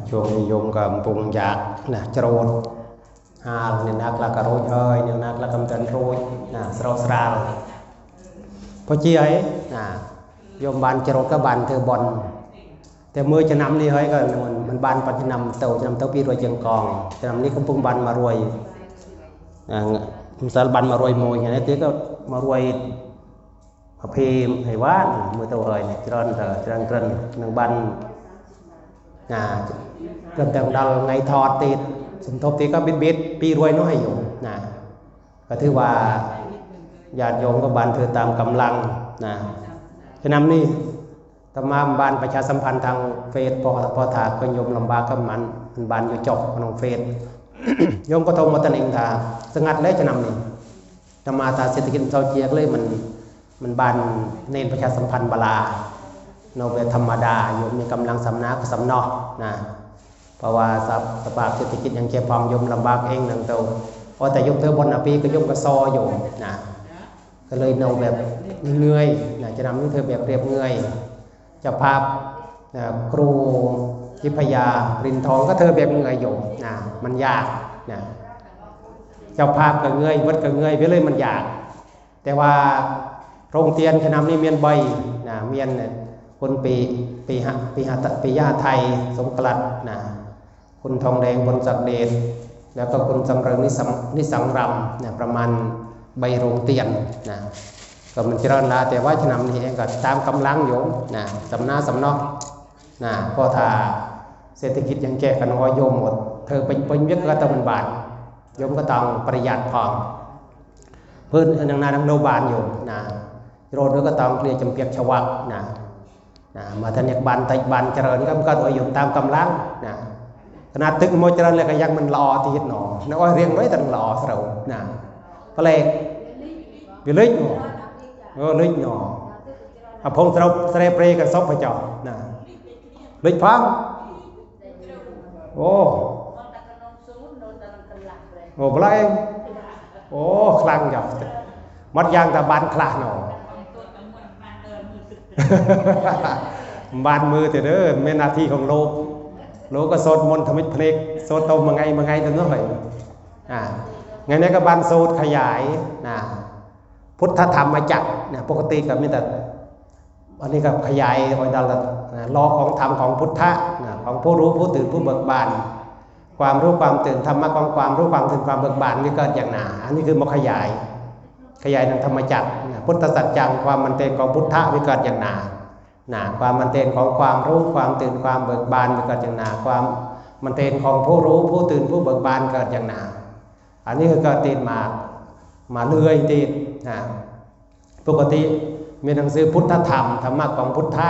ช่วงนิยมกับปรุงอยากนะโจรหาเนี่ยนักละกระโรยเอ้ยเนี่ยนักละกำจันโรยนะสโรสราลพอจี้ไอ้นะโยมบานโจรก็บานเธอบอลแต่เมื่อจะนำนี่เฮ้ยก็มันบานปัจจุบันเต่าจะนำเต่าปีรวยเจียงกองจะนำนี่ก็ปรุงบานมารวยมิสาลบานมารวยมวยอย่างนี้ที่ก็มารวยพระเพมให้ว่ามือเต่าเฮ้ยเนี่ยจรันหนึ่งบานเกิดแต่งดัลไงทอดติดสมทบติดก็บิดปีรวยน้อยอยู่นะก็ถือว่าญาติโยมก็บานเธอตามกำลังนะฉะนั้นนี่ตมาบานประชาสัมพันธ์ทางเฟซพอถาก็โยมลำบากก็มันบานอยู่จบน้องเฟซ โยมก็โทรมาตันเองท่าสงัดแล้วฉะนั้นนี่ตมาตาเศรษฐกิจเจ้าเจียกเลยมันบานเน้นประชาสัมพันธ์บลาโนเวธรรมดาโยมมีกำลังสำนักสำนอกนะเพราะว่าสภาพเศรษฐกิจยังเก็บพองโยมลำบากเองนั่งเตาเพราะแต่โยมเธอบนปีก็โยมก็ซออยู่นะก็เลยโนแบบเงยนะจะนำนี่เธอแบบเรียบเงยจะภาพครูยิพยารินทองก็เธอแบบเงยอยู่นะมันยากนะเจ้าภาพก็เงยวัดก็เงยไปเลยมันยากแต่ว่าโรงเตียนขนำนี่เมียนใบนะเมียนคนปีย่าไทยสงกลัดนะคุณทองแดงบนศักเดชแล้วก็คุณสำเริงนิสังรำนะประมาณใบโรงเตียนนะก็มันเจริญละแต่ว่าขนำนี่เองก็ตามกำลังโยมนะสำนอกนะก็ถ้าเศรษฐกิจยังแก้กันว่าโยมหมดเธอเป็นยึดก็ต้องบาทโยมก็ต้องประหยัดพองเพื่อนนางโนบานอยู่นะโรดก็ต้องเคลียร์จำเปียกชวักนะมาทันยักบันไตบันเจริญก็ตัวอยู่ตามกำลังนะขนาดตึกโมเจริญเลยก็ยังมันรอที่หนอนักอ้อยเรียงไว้ตั้งรอเสร็จนะก็เลยวิลิกหนอลิกหนอพงศ์เราเสด็จเปรย์กันซบไปจ่อนะลิกพังโอ้ปลายโอ้คลั่งจ่อมัดยางแต่บานคลาหนอ บานมือแต่เด้อเมนาทีของโลกก็โซดมนทมิตเพลกโซดโตมาไงถึงก็เลยไงนี่ก็บานโซดขยายพุทธธรรมมาจักปกติกับมีแต่อันนี้ก็ขยายไว้ดัลรอของธรรมของพุทธะของผู้รู้ผู้ตื่นผู้เบิกบานความรู้ความตื่นธรรมะของความรู้ความตื่นความเบิกบานนี่เกิดอย่างหนาอันนี้คือมาขยายทางธรรมจักรพุทธสัจจังความมันเต็มของพุทธะวิเกิดอย่างหนาความมันเต็มของความรู้ความตื่นความเบิกบานวิเกิดอย่างหนาความมันเต็มของผู้รู้ผู้ตื่นผู้เบิกบานเกิดอย่างหนาอันนี้คือเกิดติดมาเลื่อยติดปกติมีหนังสือพุทธธรรมธรรมะของพุทธะ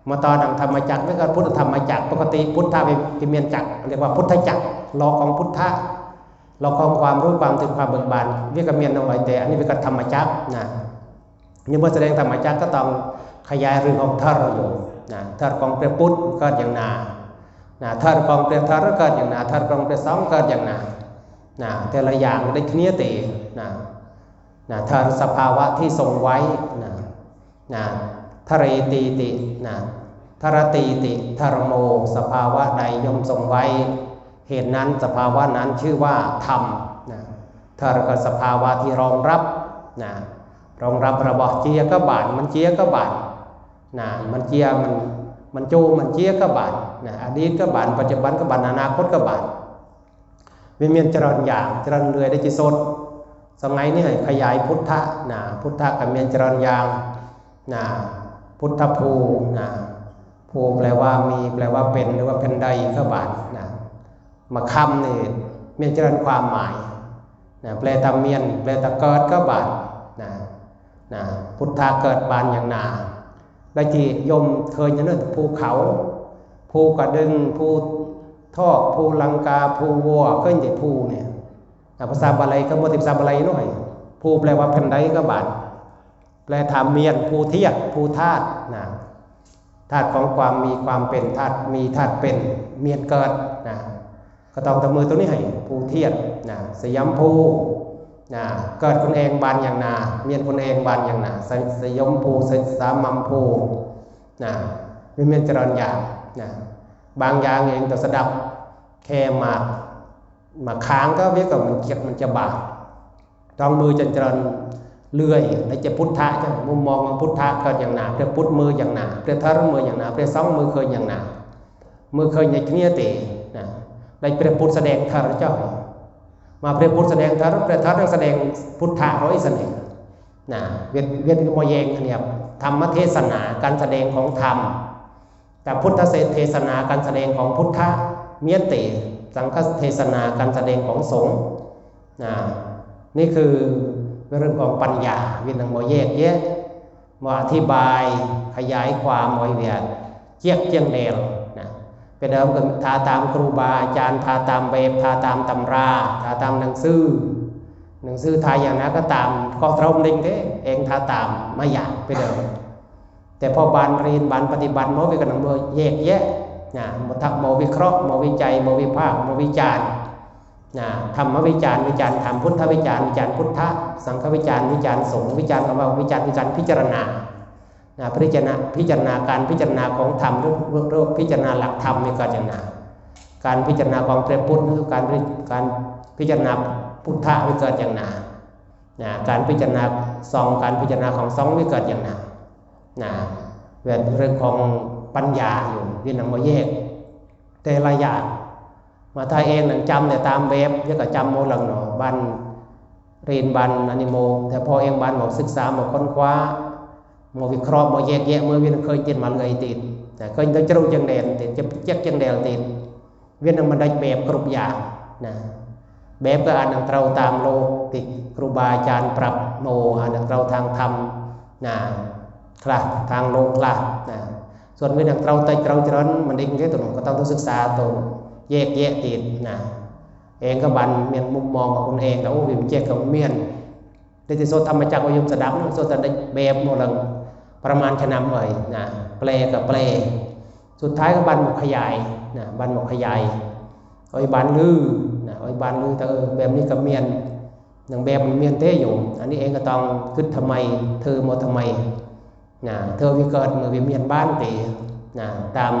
มาตอนหนังธรรมจักรไม่ก็พุทธธรรมจักรปกติพุทธะเป็นเมียนจักรเรียกว่าพุทธจักรรอของพุทธะเราของความรู้ความตื่นความเบิกบานวิกเมียนเอาไว้แต่อันนี้เป็นการธรรมจักรนี่เมื่อแสดงธรรมจักรก็ต้องขยายเรื่องของธาตุอยู่ธาตุของเปรียบพุทธเกิดอย่างธาตุของเปรียบธาตุเกิดอย่างธาตุของเปรียบสองเกิดอย่างแต่ละอย่างได้เคลียร์ตีธาตุสภาวะที่ทรงไว้ทะเรตีติทรตีติทรโมสภาวะใดย่อมทรงไว้เหตุนั้นสภาวะนั้นชื่อว่าธรรมถ้าเราก็สภาวะที่รองรับระบบเจียก็บานมันเจียก็บานมันเจียมันจูมันเจียก็บานอดีตก็บานปัจจุบันก็บานอนาคตก็บานมีเมียนเจริญอย่างเจริญเรื่อยได้จิตสดสมัยนี้ขยายพุทธะพุทธะกับเมียนเจริญอย่างพุทธภูภูแปลว่ามีแปลว่าเป็นหรือว่าเป็นใดก็บานมาคำนี่เมียนเจริญความหมายแปลตามเมียนแปลตาเกิดก็บานพุทธะเกิดบานอย่างได้ที่ยมเคยนั่นภูเขาภูกระดึงภูทอกภูลังกาภูวัวก็ยังภูเนี่ยภาษาบาลีก็โมติภาษาบาลีหน่อยภูแปลว่าเป็นใดก็บานแปลตามเมียนภูเทียบภูธาตุธาตุของความมีความเป็นธาตุมีธาตุเป็นเมียนเกิดก็ต้องทำมือตัวนี้ให้ภูเทียบสยามภูเกิดคนเองบานอย่างเมียนคนเองบานอย่างสยามภูสามัมภูเมียนเจริญอย่าง นะบางอย่างเองแต่สดับแค่มาค้างก็เรียกว่ามันเกียดมันจะบาดต้องมือจนเจริญเลื่อยในจะพุทธะจะมุมมองของพุทธะก็อย่างหนาเพื่อพุทธมืออย่างหนาเพื่อทารมืออย่างหนาเพื่อสองมือเคยอย่างหนามือเคยในเนี้ยตีนะได้เพื่อพุทธแสดงทารเจ้ามาเพื่อพุทธแสดงทารเพื่อทารแสดงพุทธะร้อยเสน่ห์นะเวียนมวยเองเนี่ยธรรมเทศนาการแสดงของธรรมแต่พุทธเทศนาการแสดงของพุทธะเมียติสังฆเทศนาการแสดงของสงฆ์นี่คือเรื่องของปัญญาวินังโมแยกแยะมาอธิบายขยายความมอยเวียนเจียกเจียงเดลนะเป็นเดิมก็ทาตามครูบาอาจารย์ทาตามเบบทาตามตำราทาตามหนังสือทายอย่างนั้นก็ตามก็ตรงดิ่งเด้เองทาตามไม่อยากไปเดิมแต่พอบานเรียนบานปฏิบัติโมวิกันโมแยกแยะนะโมทักโมวิเคราะห์โมวิจัยโมวิภาคโมวิจารธรรมวิจารธรรมพุทธวิจารพุทธสังฆวิจารสงฆ์วิจารคำว่าวิจารการพิจารณาพิจารณาการพิจารณาของธรรมหรือพิจารณาหลักธรรมในการพิจารณาการพิจารณาของพระพุทธคือการพิจารณาพุทธะวิเกิดอย่างหนาการพิจารณาสองการพิจารณาของสองวิเกิดอย่างหนาเรื่องของปัญญาอยู่ที่นำมาแยกแต่ละอย่างมาถ้าเองหนังจำแต่ตามเว็บยังก็จำโมหลังหนอบันเรียนบันอนิโมแต่พอเองบันหมดศึกษาหมดค้นคว้าหมดวิเคราะห์หมดแยกแยะเมื่อวินเคยเจนมาเลยติดแต่เคยจะรู้จังเด่นติดจะเจ๊กจังเด่นติดเวียนมันได้แบบกรุบอย่างแบบก็อ่านหนังเราตามโลกติครูบาอาจารย์ปรับโมอ่านหนังเราทางธรรมคลาทางโลกคลาส่วนเวียนหนังเราใจเราจะร้อนมันเองแค่ตัวหนึ่งก็ต้องศึกษาตัวแยกแยะติดเองก็บันเมียนมุมมองของคนเองแล้ววิมเจ๊กกับเมียนได้ที่โซธรรมจักรวยุมสดับโซตันได้แบบโมลังประมาณขนามเลยเปลกับเปลสุดท้ายก็บันหมกขยายบันหมกขยายอ้อยบันลืออ้อยบันลือแต่แบบนี้กับเมียนหนังแบบเมียนเทอยู่อันนี้เองก็ต้องคิดทำไมเธอโมทำไมเธอวิเกิดเมื่อวิเมียนบ้านตีตาม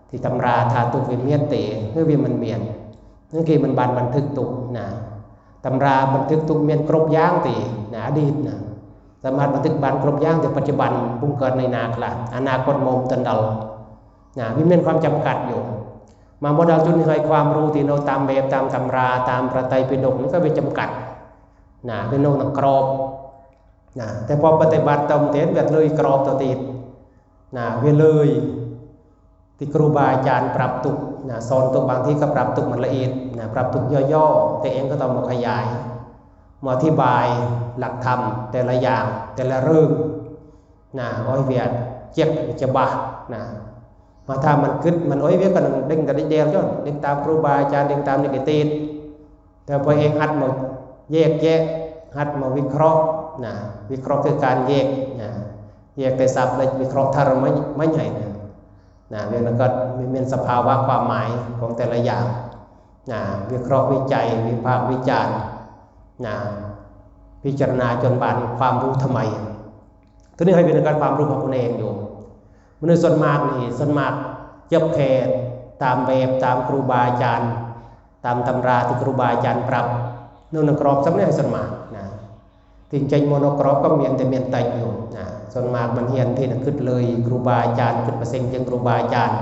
ที่ตำราทาตุวิเมียนตีเมื่อวิมันเมียนนั่นคือมันบันทึกตุกตำราบันทึกตุกเมียนกรบย่างตีอดีตสามารถบันทึกบันกรบย่างแต่ปัจจุบันพุ่งเกิดในนาคละอนาคตโมมตันดลวิเมียนความจำกัดอยู่มาโมดัลจุนให้ความรู้ที่เราตามแบบตามตำราตามประไตรปิฎกนี่ก็เป็นจำกัดเป็นโนนักกรอบแต่พอปฏิบัติตามเทศแบบเลยกรอบตัวติดเวเลยที่ครูบาอาจารย์ปรับตุกสอนตุกบางที่ก็ปรับตุกมันละเอียดปรับตุกย่อๆแต่เองก็ต้องมาขยายมาอธิบายหลักธรรมแต่ละอย่างแต่ละเรื่องอ้อยเวียดเจ็บจะบามาถ้ามันขึ้นมันอ้อยเวียดกันเด้งกันได้เดียวจ้ะเด้งตามครูบาอาจารย์เด้งตามนี่ก็ติดแต่พอเองหัดมาแยกแยะหัดมาวิเคราะห์วิเคราะห์คือการแยกแต่ศัพท์และวิเคราะห์ทารไม่ใหญ่เรื่องนั้นก็มีสภาวะความหมายของแต่ละอย่างวิเคราะห์วิจัยวิพากษ์วิจารณ์พิจารณาจนบานความรู้ทำไมทีนี้ให้เป็นการความรู้ของคนเองอยู่มนุษย์ส่วนมากเจ็บแค่ตามแบบตามครูบาอาจารย์ตามตำราที่ครูบาอาจารย์ปรับนู่นกรอบสำเร็จส่วนมากถึงใจโมโนกรอบก็เมียนแต่เมียนไตอยู่ส่วนมากมันเฮียนที่นั่นขึ้นเลยครูบาอาจารย์ขึ้นเปอร์เซ็นต์ยังครูบาอาจารย์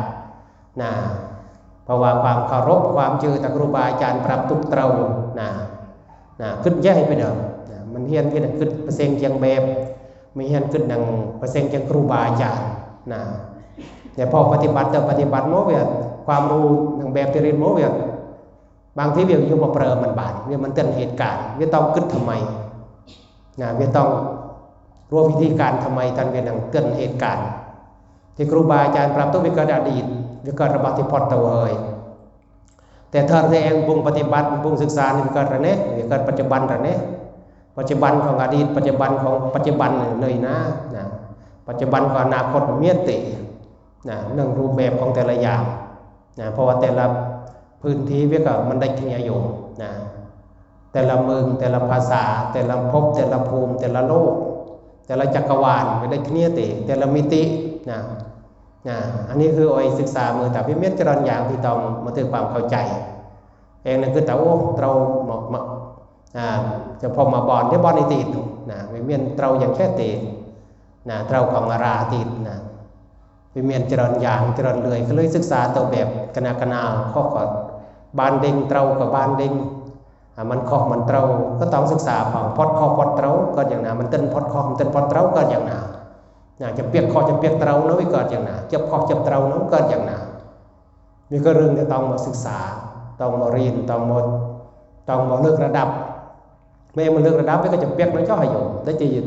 เพราะว่าความเคารพความเชื่อแต่ครูบาอาจารย์ปรับทุกเตาขึ้นแย่ไปเดิมมันเฮียนที่นั่นขึ้นเปอร์เซ็นต์ยังแบบไม่เฮียนขึ้นดังเปอร์เซ็นต์ยังครูบาอาจารย์แต่พอปฏิบัติโมเวียความรู้ดังแบบที่เรียนโมเวียบางทีเวียอยู่มาเปรมันบาดเวียมันเตือนเหตุการณ์เวียต้องขึ้นทำไมเวียต้องรู้วิธีการทำไมท่านเวียนังเตือนเหตุการณ์ที่ครูบาอาจารย์ปรับต้องวิเกิดอดีตวิเกิดระบาดที่พอดตัวเฮยแต่ถ้าเองบุงปฏิบัติบุงศึกษาวิเกิดระเนวิเกิดปัจจุบันระเนปัจจุบันของอดีตปัจจุบันของปัจจุบันเลยปัจจุบันของอนาคตเมียติเรื่องรูปแบบของแต่ละอย่างเพราะว่าแต่ละพื้นที่วิเกิดมันได้ขยายอยู่แต่ละเมืองแต่ละภาษาแต่ละภพแต่ละภูมิแต่ละโลกแต่ละจักรวาลไม่ได้เนียติแต่ละมิติ อันนี้คือโอ้ยศึกษามือแต่พิเมียนจรอนอย่างที่ต้องมาถึงความเข้าใจเองนั่นคือแต่ว่าเราจะพอมาบอลที่บอลในตีดพิเมียนเราอย่างแค่ตีดเราของราตีดพิเมียนจรอนอย่างจรอนเลยก็เลยศึกษาตัวแบบคณะข้อก่อนบานเด้งเรากับบานเด้งมันข้อมันเราก็ต้องศึกษาของพอดข้อพอดเราก็อย่างนั้นมันเต้นพอดข้อมันเต้นพอดเราก็อย่างนั้นจะเปียกคอจะเปียกเราเนาะวิเกิดอย่างนั้นเจ็บคอเจ็บเราเนาะเกิดอย่างนั้นมีก็เรื่องที่ต้องมาศึกษาต้องมาเรียนต้องมาเลือกระดับไม่มันเลือกระดับก็จะเปียกnó cho hayอยู่ได้จีด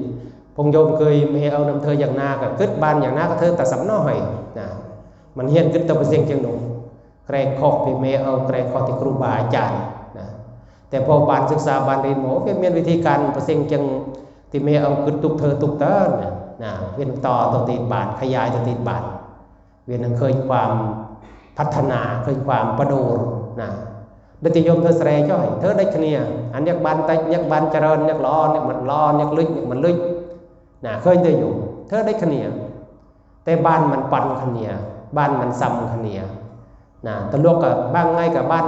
พงโยมเคยไม่เอานำเธออย่างนากับกึศบานอย่างนาก็เธอแต่สำน้อยมันเฮียนกึศตัวเป็นเสียงเชียงหนุ่มใครขอบพี่เมเอาใครขอที่ครูบาอาจารย์แต่พอบานศึกษาบานเรียนหมอเมียนวิธีการเป็นเสียงเชียงที่เมเอากึศตุกเธอตุกเตอร์เวียนต่อตัวตีบานขยายตัวตีบานเวียนเคยความพัฒนาเคยความประดูđôi khi yom thơ sre cho thơ đấy kia anh nhắc ban tay nhắc ban charon nhắc lo nhắc lích khơi tới dùng thơ đấy kiaแต่บ้านมันปั่นขเนียบ้านมันซ้ำขเนียตลกกับบางไงกับบ้าน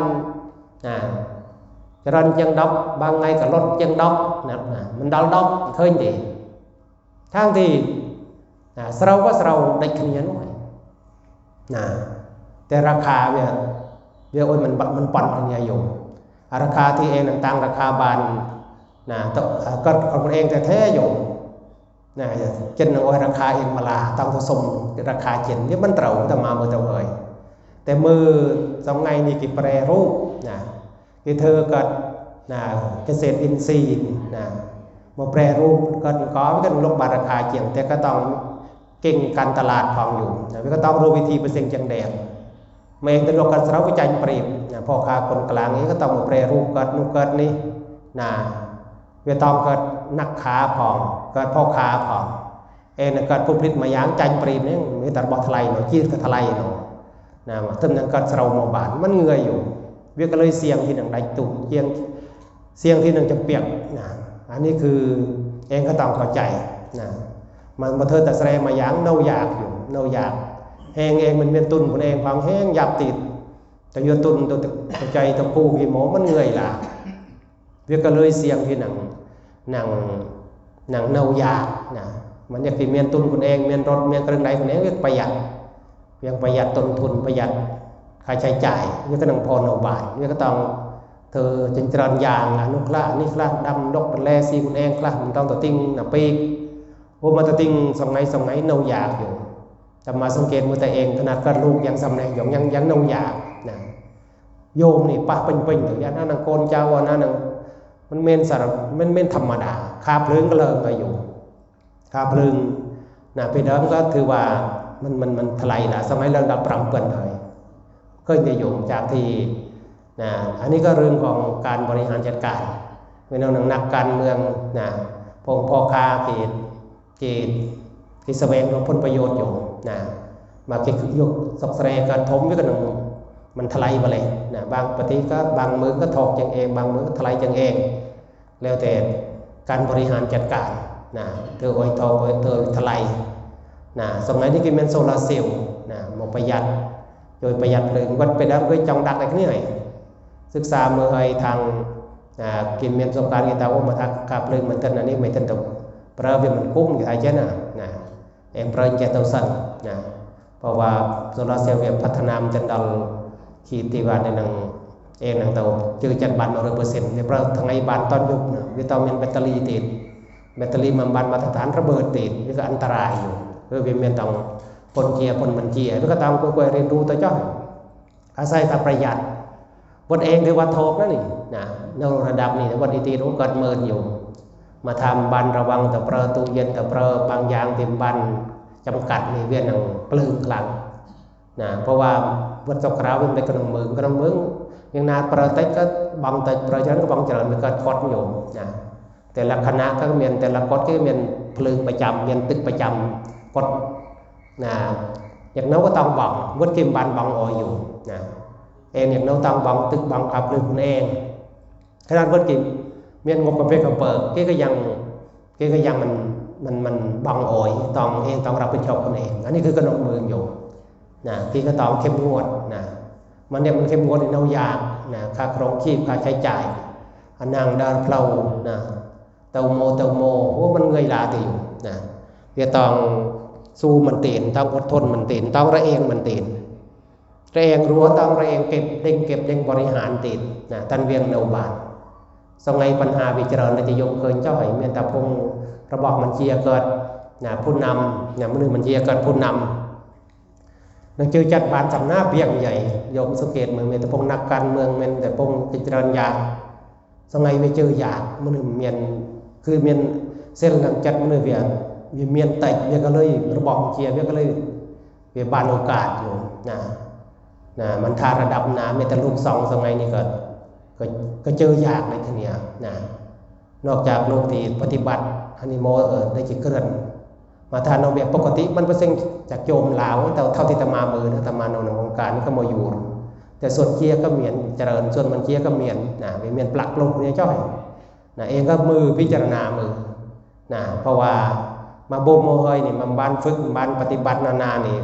จะรันยังดอกบางไงกับรถยังดอกมันดาวดอกเคยดีทางที่เราก็เราได้ขเนียน้อยแต่ราคาเนี่ยเดี๋ยวมันปั่นขเนียอยู่ราคาที่เองต่างราคาบ้านก็ของเองแต่แท้อยู่เจนโอ้ยราคาเองมาลาต้องผสมราคาเจนนี่มันเต่าแต่มาเมื่อเต่าเลยแต่มือสองไงนี่กิแปรรูปที่เธอก็เกษตรอินทรีย์มาแปรรูปก็กันลบบาราคาเจียงแต่ก็ต้องเก่งการตลาดของอยู่ก็ต้องรู้วิธีเปอร์เซ็นต์จังแดงเมื่อเป็นโลกการสร้างวิจัยเปรียบพ่อค้าคนกลางนี้ก็ต้องมาแปรรูปเกิดนู่นเกิดนี่เวทองเกิดนักค้าผ่องเกิดพ่อค้าผ่องเองเกิดผู้ผลิตมาอย่างจันปรีนี่มีแต่บอทลายหน่อยจีดกับทลายหน่อยถึงนั้นเกิดเราโมบานมันเงยอยู่เวียก็เลยเสียงที่หนึ่งได้ตุ่มเสียงที่หนึ่งจะเปียกอันนี้คือเองก็ต้องเข้าใจมันมาเธอแต่แสดงมาอย่างเน่าอยากอยู่เน่าอยากเองมันเป็นตุนคนเองความแห้งหยาบติดแต่ยืนตุนตัวใจตัวผู้กี่หมอมันเงยล่ะเวียก็เลยเสียงที่หนังเน่าอยากมันอยากที่เมียนตุนคนเองเมียนรถเมียนกระดึงใดคนเองเวียประหยัดเวียประหยัดต้นทุนประหยัดค่าใช้จ่ายเวียก็นั่งพอหนบาทเวียก็ต้องเธอจินตรยางนุคละนี่คละดำดกเป็นแร่ซีคนเองคละมันต้องตัวติ้งปีกโอ้มาตัวติ้งสองไงเน่าอยากอยู่แต่มาสังเกตมือแต่เองขนาดกระลูกยังสำเร็จยังเน่าอยากโยมนี่ป้าเป็นถึงอย่างนั้นนางโกนเจ้าวันนั้นมันเมนสารมันเมนธรรมดาคาเพลิงก็เลิกไปอยู่คาเพลิงไปเดิมก็ถือว่ามันทลายสมัยเราดับปรำเปิดเลยเคยจะอยู่จากที่อันนี้ก็เรื่องของการบริหารจัดการเป็นนักการเมืองพงพ่อค้าเกตที่แสวงผลประโยชน์อยู่มาเก็บยกสกเสรการทมไว้กันมันทลายไปเลยบางปฏิก็บางมือก็ถกจังเองบางมือก็ทลายจังเองแล้วแต่การบริหารจัดการเธอโอยทอเธอทลายสมัยนี้ก็เป็นโซลาเซลล์มาประหยัดโดยประหยัดเลยวันไปดับก็จองดักอะไรนี่เลยศึกษาเมื่อให้ทางกินเมียนสงการกีตาร์ว่ามาทักกาเพลิงมันเต้นอันนี้ไม่เต้นตุกเพราะว่ามันคุ้มอยู่ไทยเจ้าเอ็มเปรย์จะต้องสั่งเพราะว่าโซลาเซลล์พัฒนามันจะดัลขีดที่ว่าในหนังเองหนังเตาจืดจัดบัน100%ในเพราะทั้งไอ้บันตอนยุควิตามินแบตเตอรี่ติดแบตเตอรี่มันบันมาตรฐานระเบิดติดนี่ก็อันตรายอยู่เพื่อเป็นเมียนต้องปนเกียร์ปนมันเกียร์แล้วก็ตามคุยเรียนรู้ตัวจ้อยอาศัยทำประหยัดบนเองถือว่าโทกนั่นนี่ในระดับนี้วันดีๆรู้เกิดเมินอยู่มาทำบันระวังแต่ประตูเย็นแต่ประบางอย่างเต็มบันจำกัดในเวียนหนังปลื้มคลังเพราะว่าวัดสกราวเป็นกระดองมือยังนาประเทศก็บังแต่ประชาชนก็บังเจริญมันก็คดอยู่แต่ละคณะก็เมียนแต่ละกฎก็เมียนพลึงประจำเมียนตึกประจำกฎอย่างนั้นก็ต้องบังวัดกิมบันบังออยู่เองอย่างนั้นต้องบังตึกบังขับพลึงเองขนาดวัดกิมเมียนงบประเภทกระเปิดก็ยังมันบังอต้องเองต้องรับผิดชอบคนเองอันนี้คือกระดองมืออยู่ นะพี่ก็ต้องเข้มงวดนะมันเนี่ยมันเข้มงวดในเนาอยากนะค่าครองชีพค่าใช้จ่ายอันนางดาเพลานะเตาโมโอ้มันเงยลาติอยู่นะพี่ต้องสู้มันตีนต้องอดทนมันตีนต้องระเองมันตีนระเองรั้วต้องระเองเก็บเด้งบริหารตีนนะตันเวียงเนาบานสมัยปัญหาวิจารณ์ในจะยมเคยเจ้าให้เมียนตาพงระบอกมันเชียเกิดนะผู้นำนะมันเชียเกิดผู้นำนั่นคือจัดบานสำนักเบี้ยงใหญ่ยมสังเกตเมืองเมียนตาพงนักการเมืองเมียนแต่พงวิจารณ์ยาสมัยไปเจอยากมันเมียนคือเมียนเส้นหลังจัดมันเวียนเมียนไต่เวียก็เลยระบอกเชียเวียก็เลยเวียบานโอกาสอยู่นะมันทาระดับน้ำเมียนแต่ลูกสองสมัยนี้ก็เจอยากในทีเนี้ยนะนอกจากโลกที่ปฏิบัติอันนี้โมได้จิเกินมาทานเอาแบบปกติมันเปอร์เซ็นต์จากโยมลาวแต่เท่าที่ตมามือตมาโนในวงการก็มาอยู่แต่ส่วนเจียก็เหมียนเจริญส่วนมันเจียก็เหมียนนะเมียนปลักลงเนี่ยจ้อยนะเองก็มือพิจารณามือนะเพราะว่ามาโบโมเฮยนี่มันบ้านฝึกบ้านปฏิบัตินานี่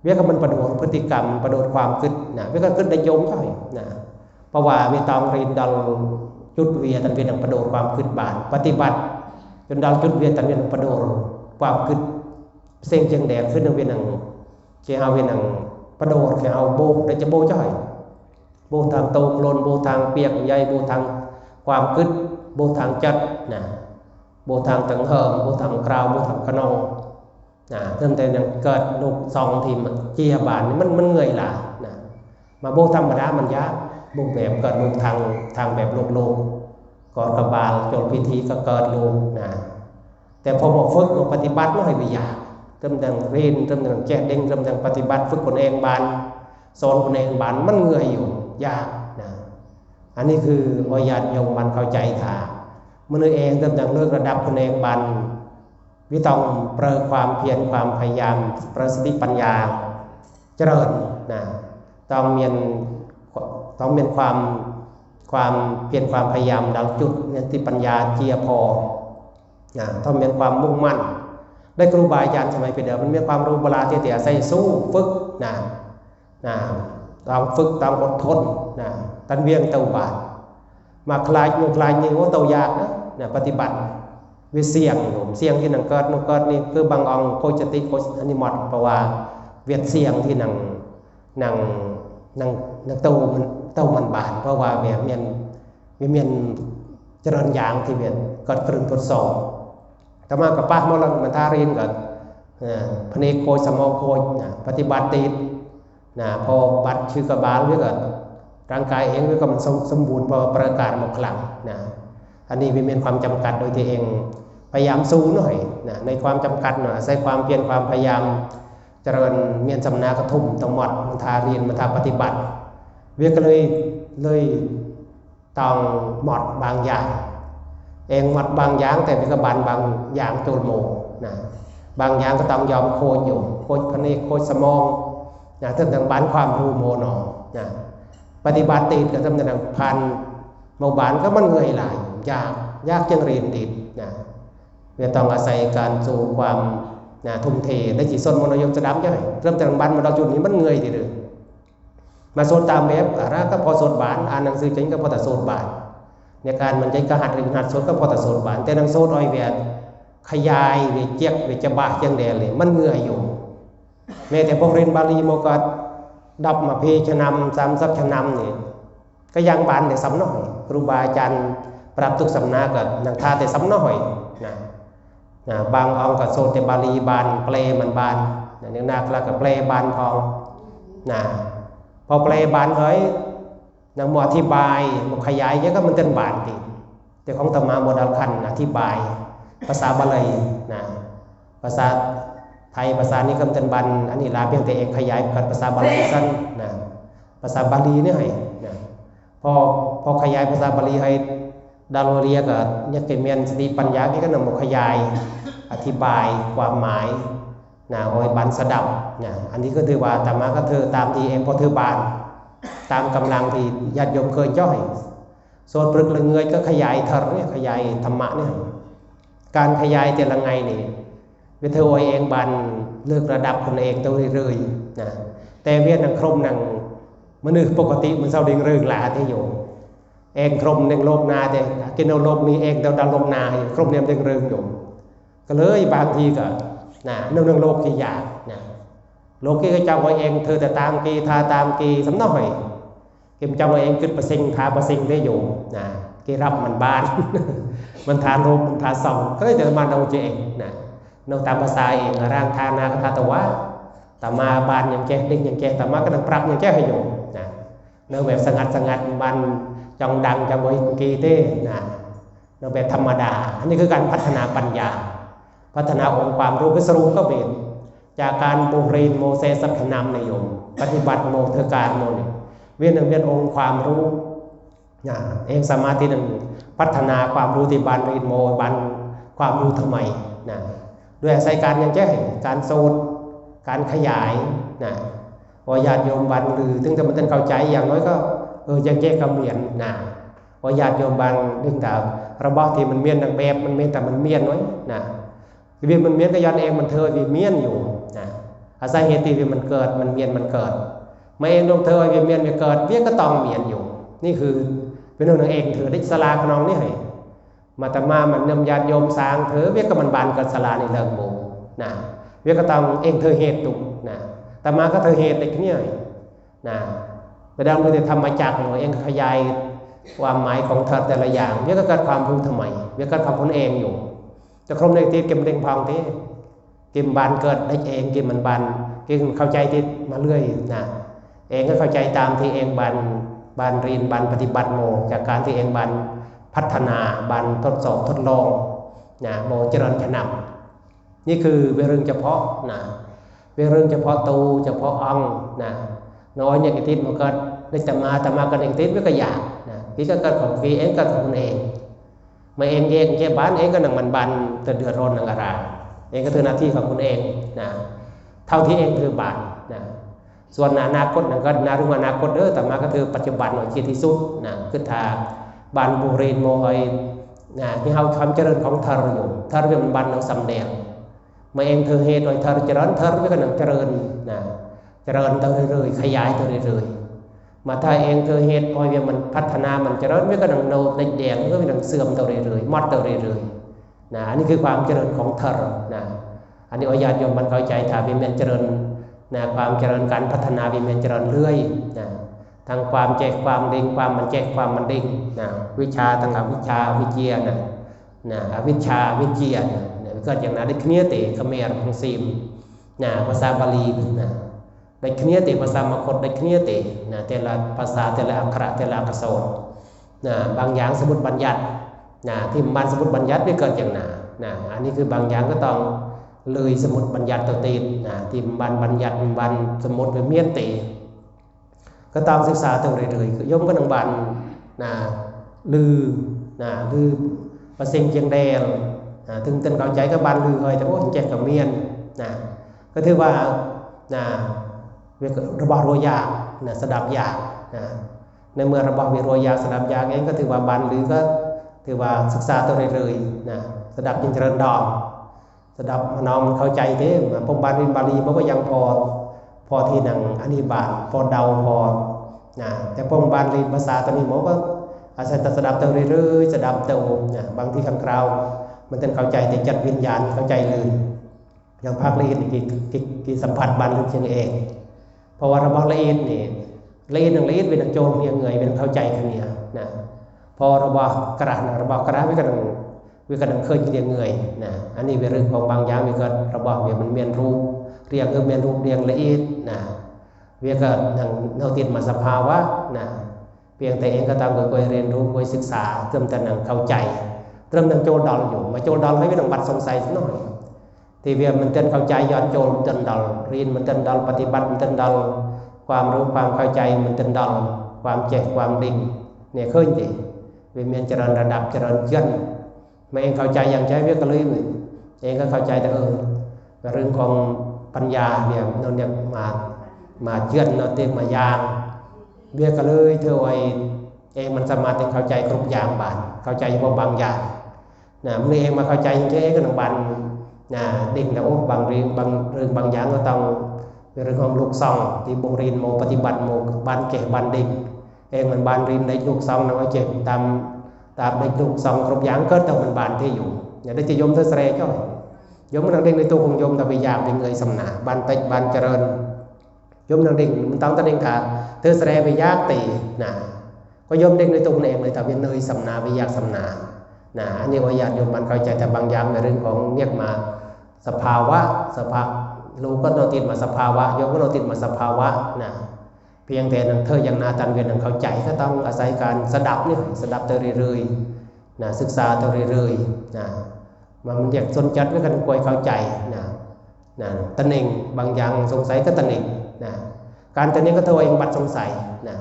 เวียก็มันประโดดพฤติกรรมประโดดความคิดนะเวียก็คิดได้โยมจ้อยนะเพราะว่ามีตองเรียนดอลจุดเวียตันเวียนประโดดความคิดบานปฏิบัติจนดอลจุดเวียตันเวียนประโดดความคิดเส้นเชียงแดงขึ้นเวียนเชียงเอาเวียนประโดดแค่เอาโบได้จะโบจ้อยโบทางโตโลนโบทางเปียกใยโบทางความคิดโบทางจัดนะโบทางตังเหิมโบทางกราวโบทางขนองนะเริ่มแต่ยังเกิดลูกซองทีมเจียบานมันเงยหล่ะนะมาโบธรรมดามันยากโบแบบเกิดลูกทางแบบโลกก่อนกบาลจนพิธีก็เกิดลูกนะแต่พอมาฝึกมาปฏิบัติไม่ให้วิยาเริ่มดังเรียนเริ่มดังแก้เด้งเริ่มดังปฏิบัติฝึกคนเองบานสอนคนเองบานมันเงยอยู่ยากนะอันนี้คือวายาตโยมบันเข้าใจถ่ามันเองเริ่มดังเลิกระดับคนเองบานวิต้องเปรอะความเพียรความพยายามประสติปัญญาเจริญนะต้องมีความเพียรความพยายามดังจุดเนี่ยที่ปัญญาเจียพอนะต้องมีความมุ่งมั่นได้ครูบาอาจารย์สมัยเป็นเดิมมันมีความรู้เวลาที่ใส่สู้ฝึกนะต้องฝึกต้องอดทนนะตันเวียงเต่าบาทมาคลายนี่ว่าเต่ายากนะปฏิบัติวิเสียงที่หนังเกิดนี่คือบางองโคจติโคอนิมอดเพราะว่าเวียดเสียงที่หนังเต่ามันบานเพราะว่าเมียนเจริญยางที่เวียนก็กรึงทดสอบแต่มากับป้ามอลังมันทารินกับพเนโคสมอโคปฏิบัติติดนะพอบัดชื่อกบาลด้วยกับร่างกายเองด้วยกับมันสมบูรณ์พอประกาศหมดครั้งนะอันนี้มีความจำกัดโดยที่เองพยายามสู้หน่อยนะในความจำกัดหน่อยใส่ความเพียรความพยายามเจริญเมียนสำนากระทุ่มตหมดมันทาเรียนมันทาปฏิบัติเวียก็เลยต้องหมดบางอย่างเองหมดบางอย่างแต่เป็นกบันบางอย่างโจลโมนะบางอย่างก็ต้องยอมโคยอยู่โคยพเนโคยสมองนะถึงทางบ้านความรู้โมนอนะปฏิบัติติดกับทำทางพันโมบานก็มันเงยหลายยากจังเรียนติดนะเวียต้องอาศัยการสู่ความทุ่มเทได้จีส้นมโนยมจะดับยังไงเริ่มจากบ้านมาเราจุดนี้มันเงยทีเดียวมาโซนตามแบบอะไรก็พอโซนบานอ่านหนังสือจริงก็พอแต่โซนบานในการมันใจกระหัดหรือหัดโซนก็พอแต่โซนบานแต่หนังโซนอ้อยเวียขยายเวียเจี๊ยบเวียจะบาจังเดียเลยมันเงยอยู่แม้แต่พวกเรียนบาลีโมกัดดับมาเพชนำซ้ำซับชนำนี่ก็ยังบานแต่ซ้ำน้อยครูบาอาจารย์ปรับทุกสำนักกับนังทาแต่ซ้ำน้อยนะบางองค์กับโซนแต่บาลีบานเปลมันบานเนี่ยนาคลากับเปลบานทองนะพอเปลบานเฮ้ยนางหมออธิบายขยายเยอะก็มันเต็มบานติแต่ของตมาโมดัลคันอธิบายภาษาบาลีนะภาษาไทยภาษานี้คำเต็มบันอันนี้ลาเพียงแต่เองขยายกับภาษาบาลีสั้นนะภาษาบาลีนี่ให้นะพอขยายภาษาบาลีให้ดาโลเรียกับยักษ์เมียนสติปัญญาที่ก็นำมาขยายอธิบายความหมายนะโอยบันสดับนะอันนี้ก็ถือว่าธรรมะก็เธอตามที่เองพอเธอบานตามกำลังที่ญาติโยมเคยจ้อยโซนปรึกละเงยก็ขยายเธอเนี่ยขยายธรรมะเนี่ยการขยายแต่ละไงนี่วิเทอเองบันเลือกระดับคนเองตัวเรื่อยๆนะ แต่เวียนนังครมนังมันนึกปกติมันเศร้าดิ่งเรื่องหลาที่อยู่เองครมหนึ่งโลกนาแต่กินเอาโลกนี้เองเดาโลกนาครมเนี่ยดิ่งเรื่องอยู่ก็เลยบางทีก็นะเรื่องโลกที่อยากนะโลกที่ก็จำไว้เองเธอแต่ตามกีทาตามกีสำนักหอยเก็บจำไว้เองขึ้นประสิงทาประสิงได้อยู่นะกีรับมันบ้านมันทานโลกมันทานสองก็เลยจะมาเอาเจงนะเราตามภาษาเองร่างทานาคาตวะแต่มาบ้านอย่างแก่ดิ้งอย่างแก่แต่มาก็ต้องปรับอย่างแก่ให้อยู่นะเนื้อแบบสงัดมันจังดังจังไว้กีเต้นะเนื้อแบบธรรมดาอันนี้คือการพัฒนาปัญญาพัฒนาองค์ความรู้พิสรุก็เป็นจากการบูเรนโมเสสพนามในโยมปฏิบัติโมเทการโมเนี่ยเวียนองค์ความรู้เองสมาธินั้นพัฒนาความรู้ที่บันเรนโมบันความรู้ทำไมนะด้วยอาศัยการยังแจ้การโซดการขยายนะพอญาติโยมบันหรือถึงจะมันเข้าใจอย่างน้อยก็ยังแก้กำเมียนนะพอญาติโยมบันถึงแต่ระบอบที่มันเมียนดังแบบมันเมียนแต่มันเมียนน้อยนะวิมันเมียนก็ย้อนเองมันเธอวิเมียนอยู่นะอาศัยเหตุที่มันเกิดมันเมียนมันเกิดมาเองลงเธอวิเมียนวิเกิดวิก็ต้องเมียนอยู่นี่คือเป็นเรื่องเองเธอได้สลาขนองนี่ให้มาแต่มามันนำญาติโยมสร้างเธอวิก็มันบานเกิดสลาในเรื่องโมนะวิก็ต้องเองเธอเหตุตุนะแต่มาก็เธอเหตุเด็กเนี่ยนะไปดังโดยธรรมจักรหน่อยเองขยายความหมายของเธอแต่ละอย่างวิก็เกิดความรู้ทำไมวิก็เกิดความพ้นเองอยู่จะครบในที่เก็บเด้งพองที่เก็บบานเกิดได้เองเก็บมันบานเก็บเข้าใจที่มาเรื่อยนะเองก็เข้าใจตามที่เองบานเรียนบานปฏิบัติโมจากการที่เองบานพัฒนาบานทดสอบทดลองนะโมเจริญขนำนี่คือเรื่องเฉพาะนะเรื่องเฉพาะตูเฉพาะองนะน้อยอย่างที่มันก็ได้แต่มากันเองที่ไม่ก็อยากนะที่ก็เกิดของฟีเองก็ของเองมาเองแค่บ้านเองก็นั่งบันจะเดือดร้อนนังอะไรเองก็ถือหน้าที่ของคุณเองนะเท่าที่เองถือบานนะส่วนอนาคตนั่นก็นารุ่งอนาคตแต่มาก็ถือปัจจุบันหน่อยที่สุดนะคือทาบานบูเรนโมยนะที่เขาความเจริญของเธออยู่เธอเป็นบันเราสำเนียงมาเองเธอเหตุโดยเธอเจริญเธอก็นั่งเจริญนะเจริญเธอเรื่อยๆขยายเธอเรื่อยๆมาถ้าเองเธอเหตุโดยมันพัฒนามันเจริญก็นั่งโนดแดงก็นั่งเสื่อมเธอเรื่อยๆมอดเธอเรื่อยๆนะอันนี้คือความเจริญของเธอนะอันนี้ญาติโยมมันเข้าใจถ้าวิเมนเจริญนะความเจริญการพัฒนาวิเมนเจริญเรื่อยนะทางความแจกความดิ่งความมันแจกความมันดิ่งนะวิชาทางอวิชาวิเจียนะอวิชาวิเจียนะก็อย่างนั้นได้เคลียร์เตะขมรของซีมนะภาษาบาลีนะได้เคลียร์เตะภาษามคตได้เคลียร์เตะนะแต่ละภาษาแต่ละอักขระแต่ละอักษรนะบางอย่างสมมติบัญญัตินะที่มันสมมติบัญญัติไม่เกิดอย่างนะอันนี้คือบางอย่างก็ต้องเลยสมมติบัญญัติตัวตีนนะที่บัญญัติบันสมมติเป็นเมียนเตะก็ต้องศึกษาตัวเรื่อยๆย่อมก็ต้องบันนะลือประสิงเชียงแดงถึงเต้นเข้าใจก็บันลือเลยแต่ว่าแจกกับเมียนนะก็ถือว่านะระบอบโรยานะสดับยานะในเมื่อระบอบวิโรยาสดับยาเองก็ถือว่าบันลือก็ถือว่าศึกษาตัวเรื่อยๆนะสดับจินเจริญดอกสดับน้องเข้าใจเท่พวกบาลีมันก็ยังพอที่หนังอนิบาตพอเดาพอนะแต่พวกบาลีภาษาตอนนี้มันก็อาศัยสดับตัวเรื่อยๆสดับตัวนะบางที่คำกล่าวมันต้องเข้าใจแต่จัดวิญญาณเข้าใจเลยอย่างภาคละเอียดกี่สัมผัสบันลึกยังเองเพราะว่าระบบละเอียดนี่ละเอียดเป็นโจรเพียงเงยเป็นเข้าใจกันเนี่ยนะพอระบบกระไม่กระดังเคยเรียงเงยนะอันนี้เป็นเรื่องของบางอย่างมีก็ระบบมันเมียนรูปเรียงเมียนรูปเรียงละเอียดนะเวียก็นั่งเท่าติดมาสภาวะนะเพียงแต่เองก็ตามเคยเรียนรู้เคยศึกษาเริ่มแต่นั่งเข้าใจเริ่มนั่งโจดอลอยู่มาโจดอลให้ไม่ต้องบัดสงสัยสักหน่อยที่เวียมันเต้นเข้าใจย้อนโจมันเต้นดอลเรียนมันเต้นดอลปฏิบัติมันเต้นดอลความรู้ความเข้าใจมันเต้นดอลความแจกความดิ่งเนี่ยเคยดิเวียนเจริญระดับเจริญเชื่อไม่เองเข้าใจอย่างใจเวียก็เลยเองก็เข้าใจแต่เรื่องของปัญญาเนี่ยเราเนี่ยมาเชื่อเราเต็มมายางเวียก็เลยเธอไว้เองมันสามารถเข้าใจครบอย่างบานเข้าใจเฉพาะบางอย่างนะเมื่อเองมาเข้าใจอย่างเช่นก็ต้องบันนะดิ่งแล้วบางเรื่องบางอย่างก็ต้อง เรื่องของลูกซองที่บงรินโมปฏิบัติโมบ้านเก๋บ้านดิ่งเองมันบ้านรินในลูกซองนะว่าเจ็บตามในลูกซองครบอย่างก็ต้องมันบ้านที่อยู่อย่าได้จะยมเธอแสดงก็ยมมันนั่งดิ่งในตัวของยมแต่ไปยามเป็นเงยสำนาบ้านเต็กบ้านเจริญยมนั่งดิ่งมันต้องตั้งดิ่งขาเธอแสดงไปยากตีนะก็ยมดิ่งในตัวเองเลยแต่เป็นเนยสำนาไปยากสำนานะอันนี้ว่าญาติโยมมันเข้าใจแต่บางอย่างในเรื่องของเรียกมาสภาวะรู้ก็นอนติดมาสภาวะโยมก็นอนติดมาสภาวะนะเพียงแต่เธออย่างนาตันเวียนเข้าใจก็ต้องอาศัยการสดับเนี่ยสดับเตยเรื่อยๆนะศึกษาเตยเรื่อยๆนะมันอยากสนจัดไว้กันกวยเข้าใจนะตนเองบางอย่างสงสัยก็ตนเองนะการตนเองก็ตัวเองบัดสงสัยนะ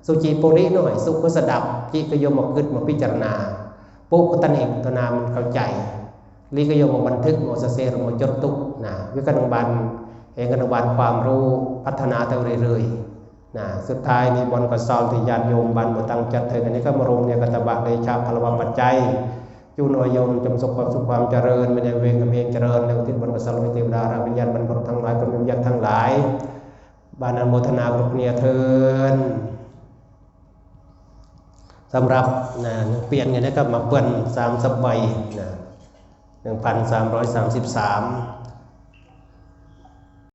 สุจีปุริหน่อยสุขก็สดับจิกโยมมาขึ้นมาพิจารณาปุ๊บก็ตนเองตัวนามเข้าใจลีกโยมบันทึกโมเสสโมจดตุกนะวิกังบันเองกังบันความรู้พัฒนาเตยเรื่อยๆนะสุดท้ายนี่บนกสอลที่ญาติโยมบันมาตั้งจัดเธอกันนี้ก็มารงเนี่ยกัตบะเลยชาพลวังปัจจัยจูนโยมจงสุขความเจริญไม่ได้เวงกับเองเจริญในทิศบนกสอลวิเทวดาราวิญญาณบรรพบุรุษทั้งหลายเป็นวิญญาณทั้งหลายบานอนุโมทนาบุญเนี่ยเทินสำหรับเปลี่ยนกันนะครับมาเปิ้ล30 ใบนะ 1,333